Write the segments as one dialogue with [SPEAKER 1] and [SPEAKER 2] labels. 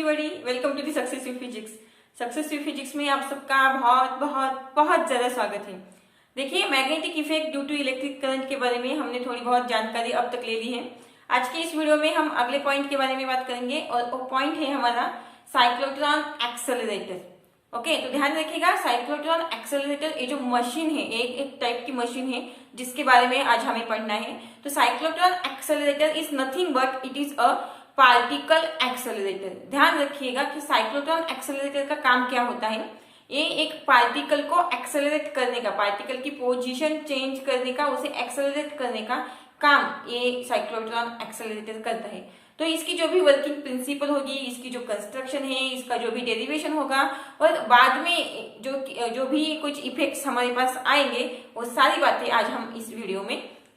[SPEAKER 1] Everybody, welcome to the successful physics. Successful physics में आप सबका बहुत बहुत बहुत ज्यादा स्वागत है। देखिए, magnetic effect due to electric current के बारे में हमने थोड़ी बहुत जानकारी अब तक ले ली है। आज के इस वीडियो में हम अगले पॉइंट के बारे में बात करेंगे और वो पॉइंट है हमारा साइक्लोट्रॉन एक्सेलरेटर। ओके, तो ध्यान रखिएगा, साइक्लोट्रॉन एक्सेलरेटर ये जो मशीन है, एक टाइप की मशीन है जिसके बारे में आज हमें पढ़ना है। तो cyclotron accelerator is nothing but it is a particle accelerator. ध्यान रखिएगा कि साइक्लोट्रॉन एक्सेलरेटर का काम क्या होता है। ये एक पार्टिकल को एक्सेलरेट करने का, पार्टिकल की पोजीशन चेंज करने का, उसे एक्सेलरेट करने का काम ये साइक्लोट्रॉन एक्सेलरेटर करता है। तो इसकी जो भी वर्किंग प्रिंसिपल होगी, इसकी जो कंस्ट्रक्शन है, इसका जो भी डेरिवेशन होगा और बाद में जो भी कुछ इफेक्ट्स हमारे पास आएंगे, वो सारी बातें आज हम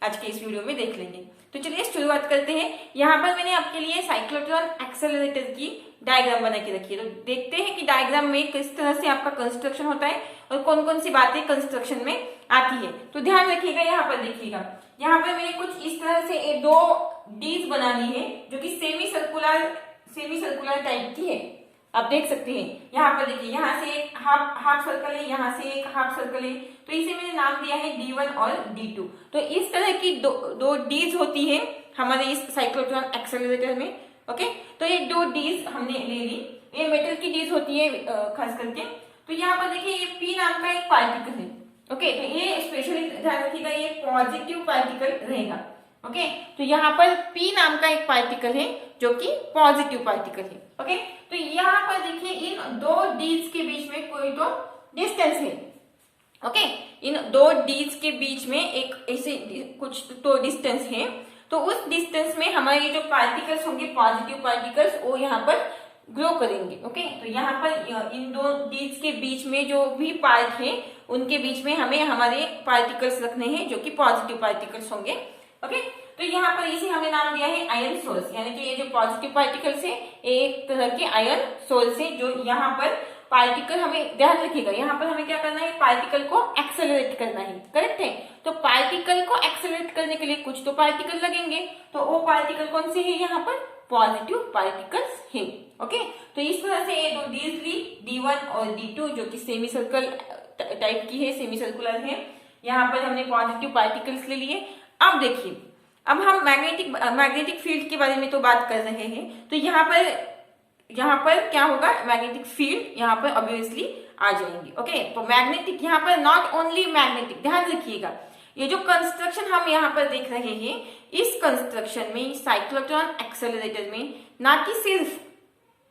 [SPEAKER 1] आज के इस वीडियो में देख लेंगे। तो चलिए शुरुआत करते हैं। यहाँ पर मैंने आपके लिए साइक्लोट्रॉन एक्सेलरेटर की डायग्राम बना के रखी है। तो देखते हैं कि डायग्राम में किस तरह से आपका कंस्ट्रक्शन होता है और कौन कौन सी बातें कंस्ट्रक्शन में आती है। तो ध्यान रखिएगा, यहाँ पर देखिएगा, यहाँ पर मैंने कुछ इस तरह से दो डीज बना ली है जो कि सेमी सर्कुलर टाइप की है। आप देख सकते हैं, यहाँ पर देखिए, यहाँ से एक हाफ सर्कल है, यहाँ से एक हाफ सर्कल है। तो इसे मैंने नाम दिया है D1 और D2। तो इस तरह की दो डीज होती है हमारे इस साइक्लोट्रॉन एक्सेलरेटर में। ओके, तो ये दो डीज हमने ले ली, ये मेटल की डीज होती है खास करके। तो यहाँ पर देखिए, ये P नाम का एक पार्टिकल है। ओके, तो ये स्पेशली ध्यान रखिएगा, ये पॉजिटिव पार्टिकल रहेगा। ओके, तो यहाँ पर P नाम का एक पार्टिकल है जो कि पॉजिटिव पार्टिकल है। ओके, तो यहाँ पर देखिए, इन दो डीज के बीच में कोई तो डिस्टेंस है। ओके, इन दो डीज के बीच में एक ऐसे कुछ तो डिस्टेंस है। तो उस डिस्टेंस में हमारे जो पार्टिकल्स होंगे, पॉजिटिव पार्टिकल्स, वो यहाँ पर ग्रो करेंगे। ओके, तो यहाँ पर इन दो डीज के बीच में जो भी पार्ट है, उनके बीच में हमें हमारे पार्टिकल्स रखने हैं जो कि पॉजिटिव पार्टिकल्स होंगे। ओके, तो यहाँ पर इसे हमने नाम दिया है आयन सोर्स, यानी कि ये जो पॉजिटिव पार्टिकल्स है, एक तरह के आयन सोर्स है। जो यहाँ पर पार्टिकल, हमें ध्यान रखिएगा, यहाँ पर हमें क्या करना है, पार्टिकल को एक्सेलरेट करना है। करेक्ट है? तो पार्टिकल को एक्सेलरेट करने के लिए कुछ तो पार्टिकल लगेंगे। तो वो पार्टिकल कौन से है? यहाँ पर पॉजिटिव पार्टिकल्स है। ओके, तो इस तरह से ये दो डीज ली, D1 और D2, जो कि सेमी सर्कल टाइप की है, सेमी सर्कुलर है। यहाँ पर हमने पॉजिटिव पार्टिकल्स ले लिए। अब देखिए, अब हम मैग्नेटिक फील्ड के बारे में तो बात कर रहे हैं। तो यहाँ पर क्या होगा, मैग्नेटिक फील्ड यहाँ पर ऑब्वियसली आ जाएंगे। ओके, तो मैग्नेटिक, यहाँ पर नॉट ओनली मैग्नेटिक, ध्यान रखिएगा, ये जो कंस्ट्रक्शन हम यहाँ पर देख रहे हैं, इस कंस्ट्रक्शन में, साइक्लोट्रॉन एक्सेलरेटर में, ना कि सिर्फ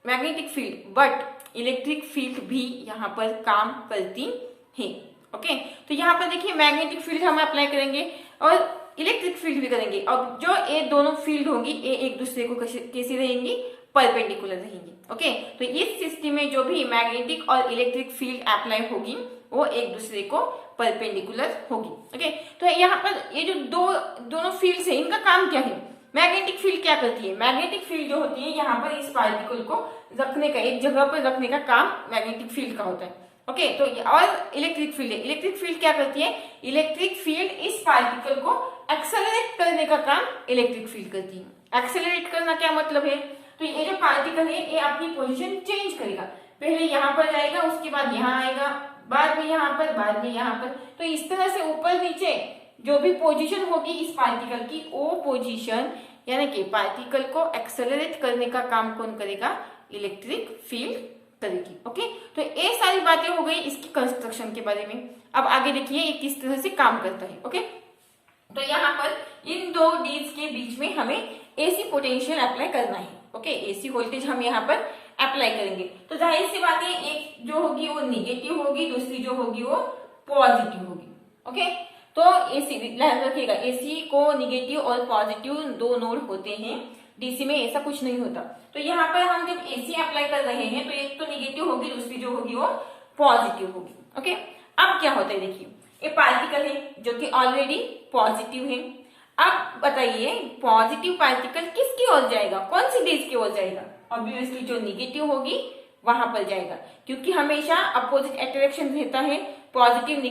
[SPEAKER 1] magnetic field but electric field भी यहाँ पर काम करती है। ओके, तो यहाँ पर देखिए, मैग्नेटिक फील्ड हम अप्लाई करेंगे और इलेक्ट्रिक फील्ड भी करेंगे। अब जो ये दोनों फील्ड होगी, ये एक दूसरे को कैसी रहेंगी, परपेंडिकुलर रहेंगी। ओके, तो इस सिस्टम में जो भी मैग्नेटिक और इलेक्ट्रिक फील्ड अप्लाई होगी, वो एक दूसरे को परपेंडिकुलर होगी। ओके, तो यहाँ पर ये जो दोनों फील्ड्स है, इनका काम क्या है? मैग्नेटिक फील्ड क्या करती है? मैग्नेटिक फील्ड जो होती है, यहाँ पर इस पार्टिकल को रखने का, एक जगह पर रखने का काम मैग्नेटिक फील्ड का होता है। ओके, तो और इलेक्ट्रिक फील्ड है, इलेक्ट्रिक फील्ड क्या करती है? इलेक्ट्रिक फील्ड इस पार्टिकल को एक्सेलरेट करने का काम इलेक्ट्रिक फील्ड करती है। एक्सेलरेट करना क्या मतलब है? तो ये जो पार्टिकल है, ये अपनी पोजीशन चेंज करेगा। पहले यहाँ पर जाएगा, उसके बाद यहाँ आएगा, बाद में यहाँ पर, बाद में यहाँ पर। तो इस तरह से ऊपर नीचे जो भी पोजीशन होगी इस पार्टिकल की, वो पोजीशन, यानी कि पार्टिकल को एक्सेलरेट करने का काम कौन करेगा? इलेक्ट्रिक फील्ड करेगी। ओके, तो ये सारी बातें हो गई इसकी कंस्ट्रक्शन के बारे में। अब आगे देखिए, ये किस तरह से काम करता है। ओके, तो यहाँ पर इन दो डीज के बीच में हमें एसी पोटेंशियल अप्लाई करना है। ओके, एसी वोल्टेज हम यहाँ पर अप्लाई करेंगे। तो जाहिर सी बात है, एक जो होगी वो निगेटिव होगी, दूसरी जो होगी वो पॉजिटिव होगी। ओके, तो एसी, ध्यान रखिएगा, एसी को निगेटिव और पॉजिटिव दो नोड होते हैं, डीसी में ऐसा कुछ नहीं होता। तो यहाँ पर हम जब एसी अप्लाई कर रहे हैं, तो एक तो निगेटिव होगी, दूसरी जो होगी वो पॉजिटिव होगी। ओके, अब क्या होता है, देखिए, ये पार्टिकल है जो कि ऑलरेडी पॉजिटिव है। अब बताइए, पॉजिटिव पार्टिकल किसकी ओर जाएगा? कौन सी डीज की ओर जाएगा? ऑब्वियसली जो निगेटिव होगी वहां पर जाएगा, क्योंकि हमेशा अपोजिट अट्रैक्शन रहता है। पॉजिटिव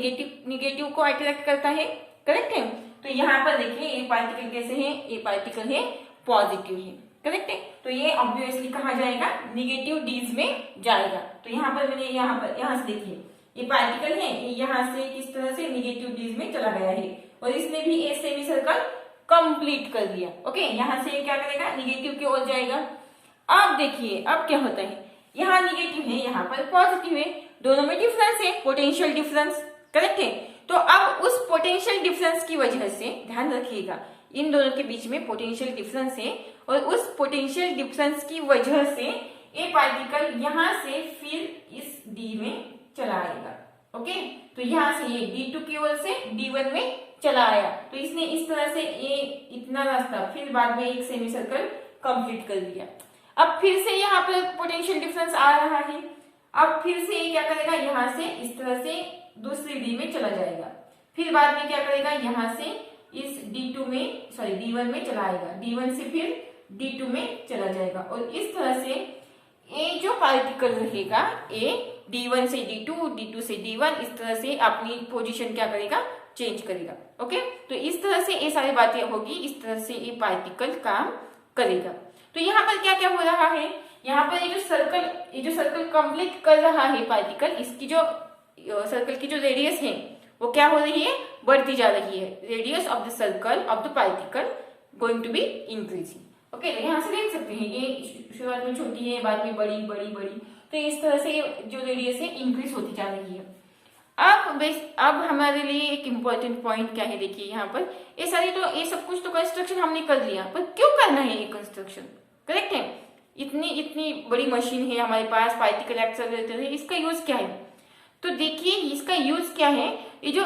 [SPEAKER 1] निगेटिव को अट्रैक्ट करता है। करेक्ट है? तो यहाँ पर देखिए, ये पार्टिकल कैसे है? ये पार्टिकल है पॉजिटिव है। करेक्ट है। तो ये ऑब्वियसली कहाँ जाएगा, निगेटिव डीज में जाएगा। तो यहाँ पर मैंने यहाँ से देखिए ये पार्टिकल है, यहाँ से किस तरह से निगेटिव डीज में चला गया है और इसने भी एक सेमी सर्कल कंप्लीट कर दिया। ओके, यहाँ से क्या करेगा, निगेटिव की ओर जाएगा। अब देखिए अब क्या होता है, यहाँ निगेटिव है, यहाँ पर पॉजिटिव है, दोनों में डिफरेंस है, पोटेंशियल डिफरेंस, करेक्ट है। तो अब उस पोटेंशियल डिफरेंस की वजह से ध्यान रखिएगा, इन दोनों के बीच में पोटेंशियल डिफरेंस है और उस पोटेंशियल डिफरेंस की वजह से ये पार्टिकल यहाँ से फिर इस डी में चला आएगा। ओके, तो यहाँ से ये D2 की ओर से D1 में चला आया, तो इसने इस तरह से ये इतना रास्ता फिर बाद में एक सेमी सर्कल कंप्लीट कर दिया। अब फिर से यहाँ पर पोटेंशियल डिफरेंस आ रहा है, अब फिर से ये क्या करेगा, यहाँ से इस तरह से दूसरी डी में चला जाएगा, फिर बाद में क्या करेगा, यहाँ से इस D2 में सॉरी D1 में चला आएगा, D1 से फिर D2 में चला जाएगा और इस तरह से ये जो पार्टिकल रहेगा ये D1 से D2, D2 से D1 इस तरह से अपनी पोजीशन क्या करेगा, चेंज करेगा। ओके, तो इस तरह से ये सारी बातें होगी, इस तरह से ये पार्टिकल काम करेगा। तो यहाँ पर क्या क्या हो रहा है, यहाँ पर ये जो सर्कल कंप्लीट कर रहा है पार्टिकल, इसकी जो सर्कल की जो रेडियस है वो क्या हो रही है, बढ़ती जा रही है। Radius of the circle of the particle going to be increasing. Okay, यहाँ से देख सकते हैं ये शुरुआत में छोटी है, बाद में बड़ी बड़ी बड़ी, तो इस तरह से जो रेडियस है इंक्रीज होती जा रही है। अब हमारे लिए एक इम्पोर्टेंट पॉइंट क्या है, देखिए यहाँ पर ये सब कुछ तो कंस्ट्रक्शन हमने कर लिया, पर क्यों करना है ये कंस्ट्रक्शन, करेक्ट है। इतनी बड़ी मशीन है हमारे पास, पार्टिकल एक्सेलरेटर है, इसका यूज क्या है। तो देखिए इसका यूज क्या है, ये जो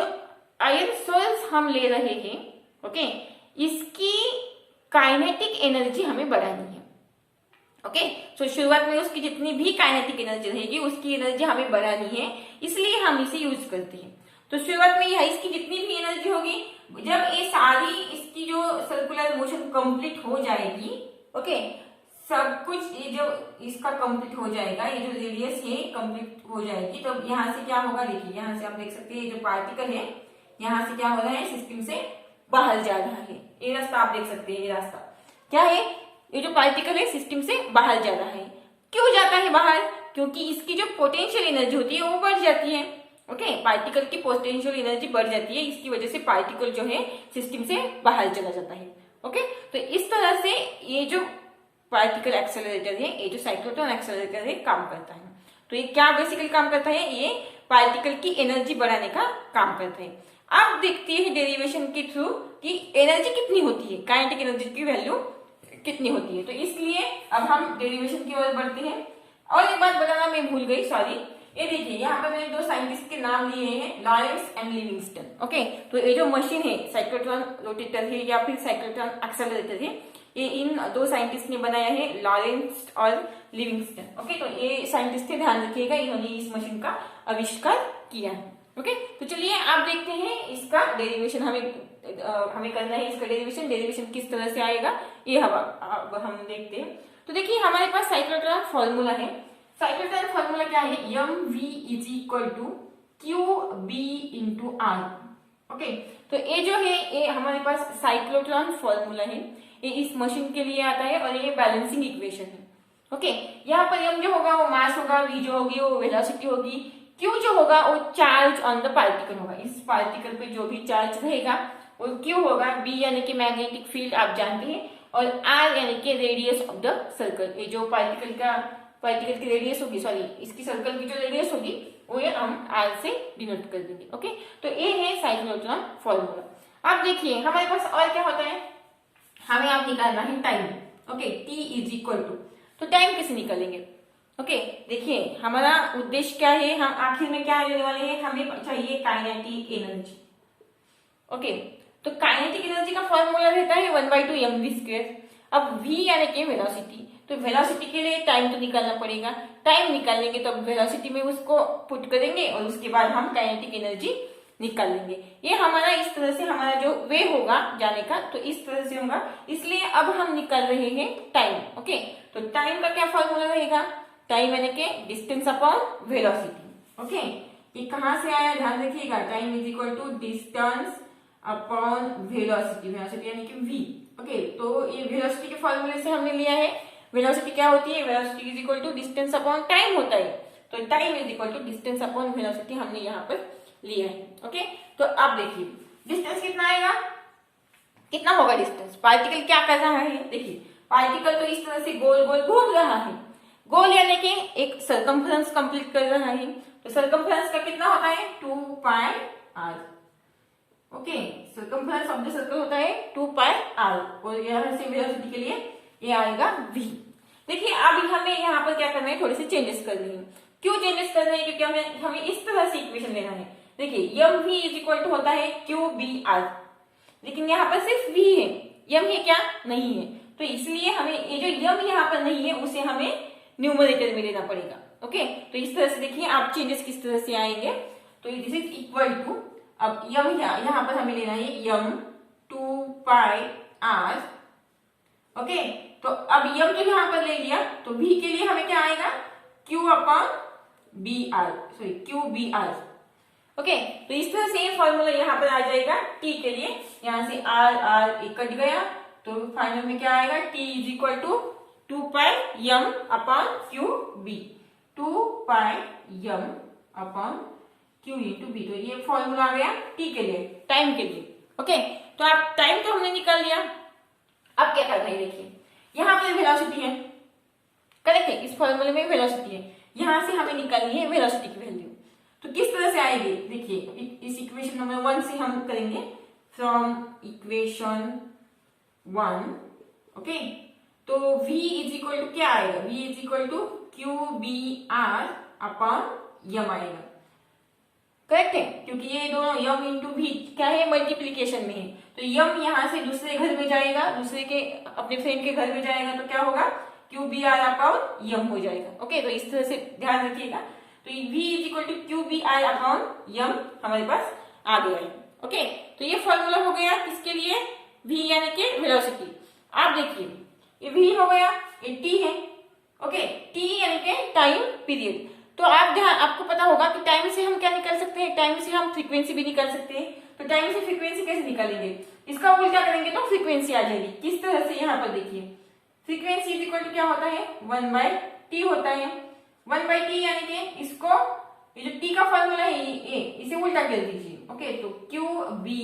[SPEAKER 1] आयरन सोल्स हम ले रहे हैं, ओके, इसकी काइनेटिक एनर्जी हमें बढ़ानी है। ओके, सो शुरुआत में उसकी जितनी भी काइनेटिक एनर्जी रहेगी उसकी एनर्जी हमें बढ़ानी है, इसलिए हम इसे यूज करते हैं। तो शुरुआत में इसकी जितनी भी एनर्जी होगी, जब ये सारी इसकी जो सर्कुलर मोशन कंप्लीट हो जाएगी, ओके, सब कुछ ये जो इसका कंप्लीट हो जाएगा, ये जो रेडियस है कंप्लीट हो जाएगी, तो यहाँ से क्या होगा, देखिए यहाँ से आप देख सकते हैं ये जो पार्टिकल है यहाँ से क्या हो रहा है, सिस्टम से बाहर जा रहा है। ये रास्ता आप देख सकते हैं, ये रास्ता क्या है, ये जो पार्टिकल है सिस्टम से बाहर जा रहा है। क्यों जाता है बाहर, क्योंकि इसकी जो पोटेंशियल एनर्जी होती है वो बढ़ जाती है। ओके, पार्टिकल की पोटेंशियल एनर्जी बढ़ जाती है, इसकी वजह से पार्टिकल जो है सिस्टम से बाहर चला जाता है। ओके, तो इस तरह से ये जो पार्टिकल एक्सेलरेटर है, ये जो साइक्लोट्रॉन एक्सेलरेटर है, काम करता है। तो ये क्या बेसिकली काम करता है, ये पार्टिकल की एनर्जी बढ़ाने का काम करता है। अब देखते हैं डेरिवेशन के थ्रू कि एनर्जी कितनी होती है, काइनेटिक एनर्जी की वैल्यू कितनी होती है। तो इसलिए अब हम डेरिवेशन की ओर बढ़ते हैं। और एक बात बताना मैं भूल गई, सॉरी, ये देखिए यहाँ पर मैंने दो साइंटिस्ट के नाम लिए हैं, लॉरेंस एंड लिविंगस्टन। ओके, तो ये जो मशीन है साइक्लोट्रॉन रोटेटर है या फिर साइक्लोट्रॉन एक्सेलरेटर है, ये इन दो साइंटिस्ट ने बनाया है, लॉरेंस और लिविंगस्टन। ओके, तो ये साइंटिस्ट थे, ध्यान रखिएगा, इन्होंने इस मशीन का आविष्कार किया है। ओके, तो चलिए आप देखते हैं इसका डेरिवेशन हमें करना है। इसका डेरिवेशन किस तरह से आएगा ये अब हम देखते हैं। तो देखिए हमारे पास साइक्लोट्रॉन फॉर्मूला है। साइक्लोट्रॉन फॉर्मूला क्या है, mv is equal to QB into R। Okay, तो ये जो है ये हमारे पास साइक्लोट्रॉन फॉर्मूला है, ये इस मशीन के लिए आता है और ये बैलेंसिंग इक्वेशन है। ओके, यहाँ पर m जो होगा वो मास होगा, v जो होगी वो वेलोसिटी होगी, Q जो होगा वो चार्ज ऑन द पार्टिकल होगा, इस पार्टिकल पे जो भी चार्ज रहेगा वो Q होगा, B यानी कि मैग्नेटिक फील्ड आप जानते हैं, और R यानी कि रेडियस ऑफ द सर्कल, ये जो पार्टिकल की रेडियस होगी, सॉरी इसकी सर्कल की जो रेडियस होगी वो ये हम R से डिनोट कर देंगे। ओके, तो ये है साइक्लोट्रॉन फॉर्मूला। अब देखिए हमारे पास और क्या होता है, हमें आप निकालना है time. Okay, T is equal to, तो टाइम कैसे निकालेंगे। ओके, देखिए हमारा उद्देश्य क्या है, हम आखिर में क्या लेने वाले हैं, हमें चाहिए काइनेटिक एनर्जी। ओके, तो काइनेटिक एनर्जी का फॉर्मूला रहता है 1/2 mv²। अब v यानी कि वेलोसिटी, तो वेलोसिटी के लिए टाइम तो निकालना पड़ेगा, टाइम निकालेंगे तो वेलोसिटी में उसको पुट करेंगे और उसके बाद हम काइनेटिक एनर्जी निकाल लेंगे। ये हमारा इस तरह से हमारा जो वे होगा जाने का, तो इस तरह से होगा, इसलिए अब हम निकाल रहे हैं टाइम। ओके, तो टाइम का क्या फॉर्मूला रहेगा, टाइम यानी कि डिस्टेंस अपॉन वेलोसिटी। ओके, ये कहां से आया, ध्यान रखिएगा, time is equal to distance upon velocity, velocity यानी कि v। ओके, तो ये वेलोसिटी के फॉर्मूले से हमने लिया है। वेलोसिटी क्या होती है? Velocity is equal to distance upon time होता है। तो time is equal to distance upon velocity हमने यहाँ पर लिया है। ओके, तो अब देखिए डिस्टेंस कितना आएगा, कितना होगा डिस्टेंस। पार्टिकल क्या कर रहा है, देखिए पार्टिकल तो इस तरह से गोल गोल घूम रहा है। गोल यानी कि एक सर्कमफ्रेंस कंप्लीट कर रहा है। तो सर्कमफ्रेंस का कितना होता है? 2 pi r. Okay, circumference of the circle होता है 2 पाई आर। और यहाँ से वेलोसिटी के लिए ये आएगा v। देखिए अब हमें यहाँ पर क्या करना है, थोड़े से चेंजेस करने हैं। क्यों चेंजेस कर रहे हैं? क्योंकि हमें इस तरह से इक्वेशन लेना है। देखिए M V is equal to होता है क्यू बी आर, लेकिन यहाँ पर सिर्फ v है, यम है क्या? नहीं है। तो इसलिए हमें ये जो यम यहाँ पर नहीं है उसे हमें न्यूमरेटर में लेना पड़ेगा। ओके, तो इस तरह से देखिए आप चेंजेस किस तरह से आएंगे। तो दिस इज इक्वल टू, अब यम यहाँ पर हमें लेना है यम 2 पाई आर। ओके, तो अब यम तो यहाँ पर ले लिया, तो v के लिए हमें क्या आएगा? q upon B R, sorry Q B R. Okay, तो इस तरह से ये फॉर्मूला यहाँ पर आ जाएगा t के लिए। यहाँ से r r कट गया, तो फाइनल में क्या आएगा? t is equal to 2 pi M upon Q B, 2 pi M upon Q into B. तो ये फॉर्मूला आ गया t के लिए, टाइम के लिए। ओके, तो आप टाइम तो हमने निकाल लिया। अब क्या करना है, देखिए यहाँ पर वेलोसिटी है, करेक्ट है, इस फॉर्मूले में वेलोसिटी है। यहां से हमें निकालनी है वेलोसिटी की वैल्यू। तो किस तरह से आएगी, देखिए इस इक्वेशन नंबर 1 से हम करेंगे, फ्रॉम इक्वेशन 1। ओके, तो v इज इक्वल टू क्या आएगा? v is equal to q B r upon m आएगा, करेक्ट है, क्योंकि ये दोनों यम इंटू भी क्या है? मल्टीप्लीकेशन में है। तो यम यहाँ से दूसरे घर में जाएगा, दूसरे के अपने फ्रेंड के घर में जाएगा, तो क्या होगा? क्यू बी आर अपॉन यम हो जाएगा। ओके, तो इस तरह से ध्यान रखिएगा। तो v is equal to q B r upon m हमारे पास आ गया है। ओके, तो ये फॉर्मूला हो गया किसके लिए? v यानी कि वेलोसिटी। आप देखिए ये v हो गया, ये t है। ओके, t यानी कि टाइम पीरियड। तो आपको पता होगा कि टाइम से हम क्या निकाल सकते हैं? टाइम से हम फ्रीक्वेंसी भी निकाल सकते हैं। तो टाइम से फ्रीक्वेंसी कैसे निकालेंगे? इसका उल्टा करेंगे तो फ्रीक्वेंसी आ जाएगी। किस तरह से? यहाँ पर देखिए फ्रीक्वेंसी इज इक्वल टू क्या होता है? 1/t होता है। 1/t यानी कि इसको, ये जो t का फॉर्मूला है ये, इसे उल्टा कर दीजिए। ओके, तो क्यू बी,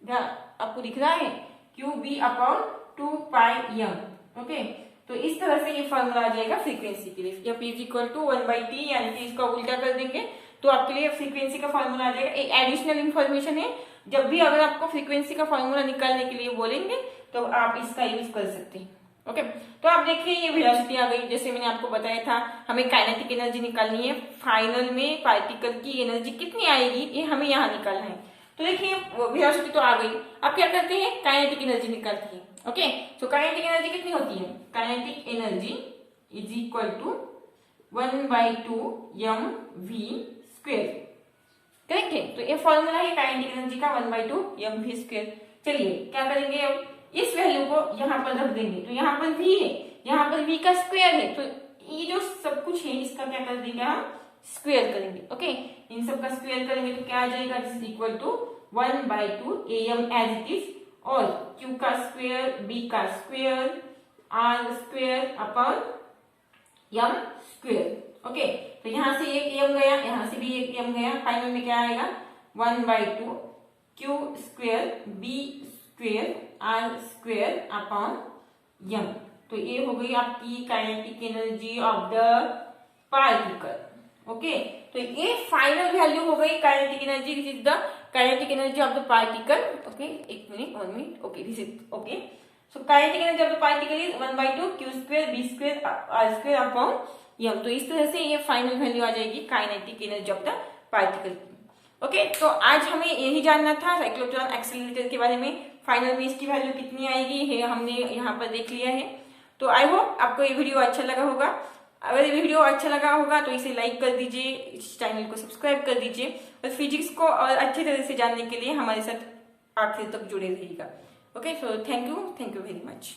[SPEAKER 1] आपको दिख रहा है, क्यू बी अपॉन 2 पाई यम। ओके, तो इस तरह से ये फॉर्मूला आ जाएगा फ्रीक्वेंसी के लिए। F is equal to 1/t, यानी कि इसका उल्टा कर देंगे तो आपके लिए फ्रीक्वेंसी का फॉर्मूला आ जाएगा। एक एडिशनल इन्फॉर्मेशन है, जब भी अगर आपको फ्रीक्वेंसी का फॉर्मूला निकालने के लिए बोलेंगे तो आप इसका यूज कर सकते हैं। ओके, तो आप देखिए ये वेलोसिटी आ गई। जैसे मैंने आपको बताया था हमें काइनेटिक एनर्जी निकालनी है, फाइनल में पार्टिकल की एनर्जी कितनी आएगी ये हमें यहाँ निकालना है। तो देखिए वेलोसिटी तो आ गई, अब क्या करते हैं? काइनेटिक एनर्जी निकालते हैं। ओके, तो काइनेटिक एनर्जी कितनी होती है? Kinetic energy is equal to 1/2 M V square, correct है। तो ये फॉर्मूला है काइनेटिक एनर्जी का, 1/2 यम वी स्क्वेयर। चलिए क्या करेंगे, अब इस वैल्यू को यहाँ पर रख देंगे। तो यहाँ पर v है, यहाँ पर v का स्क्वायर है, तो ये जो सब कुछ है इसका क्या कर देंगे? हम स्क्वायर करेंगे। ओके, इन सब का स्क्वायर करेंगे तो क्या आ जाएगा? This is equal to 1/2 am as it is, और q का स्क्वायर, b का square, r square upon m square. Okay, तो यहाँ से एक m गया, यहाँ से भी एक m गया, फाइनल में क्या आएगा? 1/2 q square b square r square upon m। तो ये हो गई आपकी kinetic energy of the particle. Okay, तो ये फाइनल वैल्यू हो गई kinetic energy. This is the kinetic energy of the particle. Okay, एक minute, 1 minute. Okay, this is okay. So kinetic energy of the particle is 1/2 q square b square r square upon m। तो इस तरह से ये final value आ जाएगी kinetic energy of the particle. Okay, तो आज हमें यही जानना था साइक्लोट्रॉन एक्सीलरेटर के बारे में। फाइनल में इसकी वैल्यू कितनी आएगी है हमने यहाँ पर देख लिया है। तो आई होप आपको ये वीडियो अच्छा लगा होगा। अगर ये वीडियो अच्छा लगा होगा तो इसे लाइक कर दीजिए, इस चैनल को सब्सक्राइब कर दीजिए, और फिजिक्स को और अच्छे तरह से जानने के लिए हमारे साथ आखिर तक जुड़े रहिएगा। Okay, so thank you very much.